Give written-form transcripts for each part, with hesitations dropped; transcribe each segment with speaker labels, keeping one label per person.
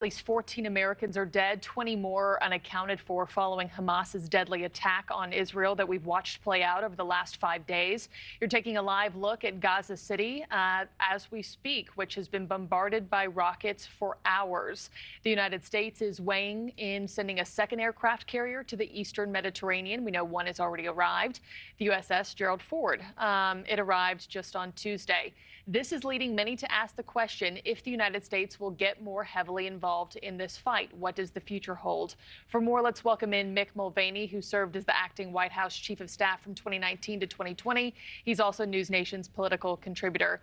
Speaker 1: At least 14 Americans are dead, 20 more unaccounted for following Hamas's deadly attack on Israel that we've watched play out over the last 5 days. You're taking a live look at Gaza City as we speak, which has been bombarded by rockets for hours. The United States is weighing in sending a second aircraft carrier to the eastern Mediterranean. We know one has already arrived, the USS Gerald Ford. It arrived just on Tuesday. This is leading many to ask the question if the United States will get more heavily involved in this fight. What does the future hold? For more, let's welcome in Mick Mulvaney, who served as the acting White House Chief of Staff from 2019 to 2020. He's also NewsNation's political contributor.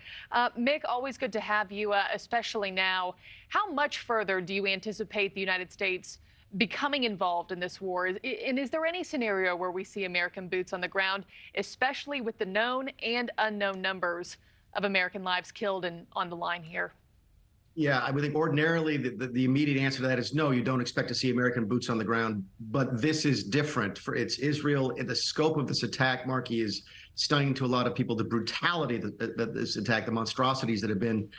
Speaker 1: Mick, always good to have you, especially now. How much further do you anticipate the United States becoming involved in this war? And is there any scenario where we see American boots on the ground, especially with the known and unknown numbers of American lives killed and on the line here?
Speaker 2: Yeah, I would think ordinarily the immediate answer to that is no, you don't expect to see American boots on the ground. But this is different. It's Israel. The scope of this attack, Markie, is stunning to a lot of people. The brutality that this attack, the monstrosities that have been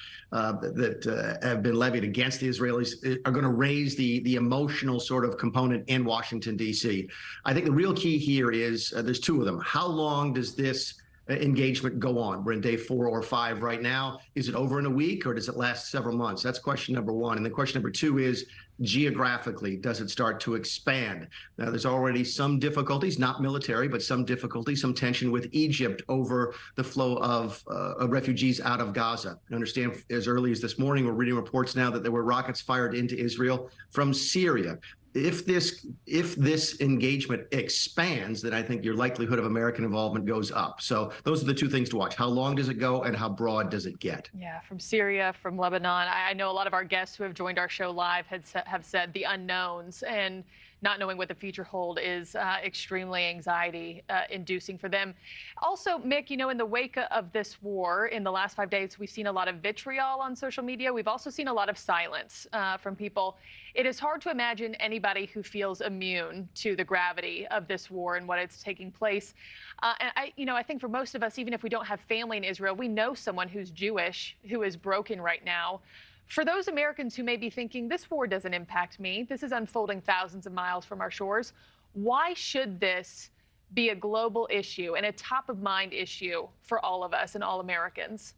Speaker 2: levied against the Israelis are going to raise the emotional sort of component in Washington, D.C. I think the real key here is there's two of them. How long does this engagement go on? We're in day 4 or 5 right now. Is it over in a week or does it last several months? That's question number one. And then question number two is geographically, does it start to expand? Now, there's already some difficulties, not military, but some difficulty, some tension with Egypt over the flow of refugees out of Gaza. I understand as early as this morning, we're reading reports now that there were rockets fired into Israel from Syria. If this engagement expands, then I think your likelihood of American involvement goes up. So those are the two things to watch. How long does it go and how broad does it get?
Speaker 1: Yeah, from Syria, from Lebanon. I know a lot of our guests who have joined our show live have said the unknowns, and not knowing what the future hold is extremely anxiety inducing for them. Also, Mick, in the wake of this war in the last 5 days, we've seen a lot of vitriol on social media. We've also seen a lot of silence from people. It is hard to imagine anybody who feels immune to the gravity of this war and what it's taking place. And I think for most of us, even if we don't have family in Israel, we know someone who's Jewish who is broken right now. For those Americans who may be thinking, this war doesn't impact me, this is unfolding thousands of miles from our shores, why should this be a global issue and a top-of-mind issue for all of us and all Americans?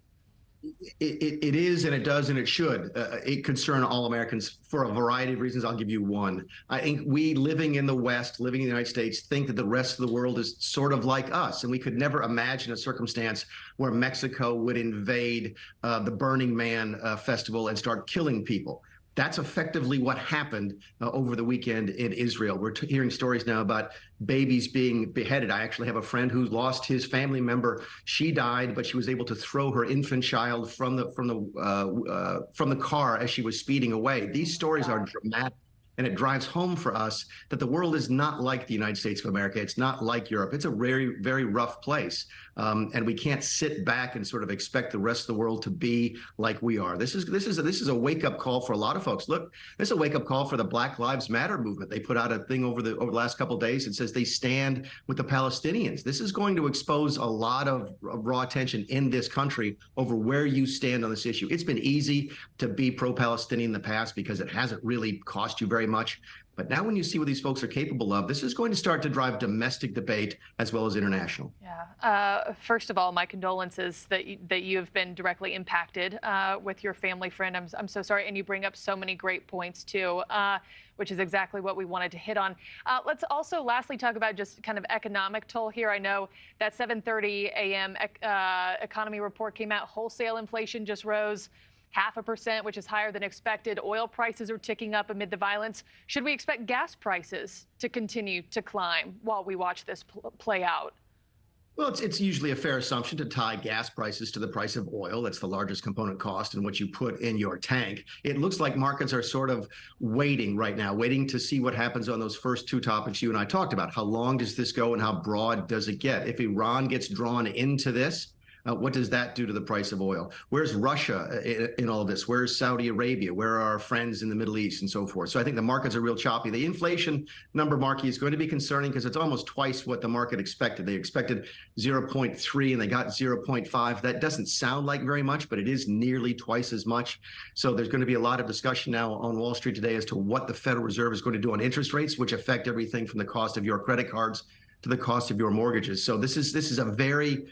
Speaker 2: It is, and it does, and it should. It concern all Americans for a variety of reasons. I'll give you one. I think we living in the West, living in the United States, think that the rest of the world is sort of like us. And we could never imagine a circumstance where Mexico would invade the Burning Man festival and start killing people. That's effectively what happened over the weekend in Israel. We're hearing stories now about babies being beheaded. I actually have a friend who lost his family member. She died, but she was able to throw her infant child from the car as she was speeding away. These stories are dramatic. And it drives home for us that the world is not like the United States of America. It's not like Europe. It's a very, very rough place. And we can't sit back and sort of expect the rest of the world to be like we are. This is a wake-up call for a lot of folks. Look, this is a wake-up call for the Black Lives Matter movement. They put out a thing over the last couple of days that says they stand with the Palestinians. This is going to expose a lot of raw tension in this country over where you stand on this issue. It's been easy to be pro-Palestinian in the past because it hasn't really cost you very much. But now when you see what these folks are capable of, this is going to start to drive domestic debate as well as international.
Speaker 1: Yeah. First of all, my condolences that you have been directly impacted with your family friend. I'm so sorry. And you bring up so many great points, too, which is exactly what we wanted to hit on. Let's also lastly talk about just kind of economic toll here. I know that 7:30 a.m. economy report came out. Wholesale inflation just rose 0.5%, which is higher than expected. Oil prices are ticking up amid the violence. Should we expect gas prices to continue to climb while we watch this play out?
Speaker 2: Well, it's usually a fair assumption to tie gas prices to the price of oil. That's the largest component cost in what you put in your tank. It looks like markets are sort of waiting right now, waiting to see what happens on those first two topics you and I talked about. How long does this go and how broad does it get? If Iran gets drawn into this, What does that do to the price of oil? Where's Russia in all of this? Where's Saudi Arabia? Where are our friends in the Middle East and so forth? So I think the markets are real choppy. The inflation number, Markie, is going to be concerning because it's almost twice what the market expected. They expected 0.3 and they got 0.5. That doesn't sound like very much, but it is nearly twice as much. So there's going to be a lot of discussion now on Wall Street today as to what the Federal Reserve is going to do on interest rates, which affect everything from the cost of your credit cards to the cost of your mortgages. So this is a very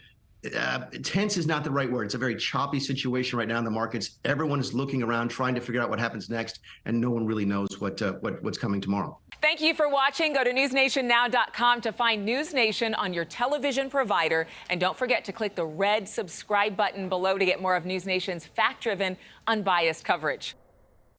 Speaker 2: tense is not the right word. It's a very choppy situation right now in the markets. Everyone is looking around, trying to figure out what happens next, and no one really knows what's coming tomorrow.
Speaker 3: Thank you for watching. Go to newsnationnow.com to find NewsNation on your television provider. And don't forget to click the red subscribe button below to get more of NewsNation's fact-driven, unbiased coverage.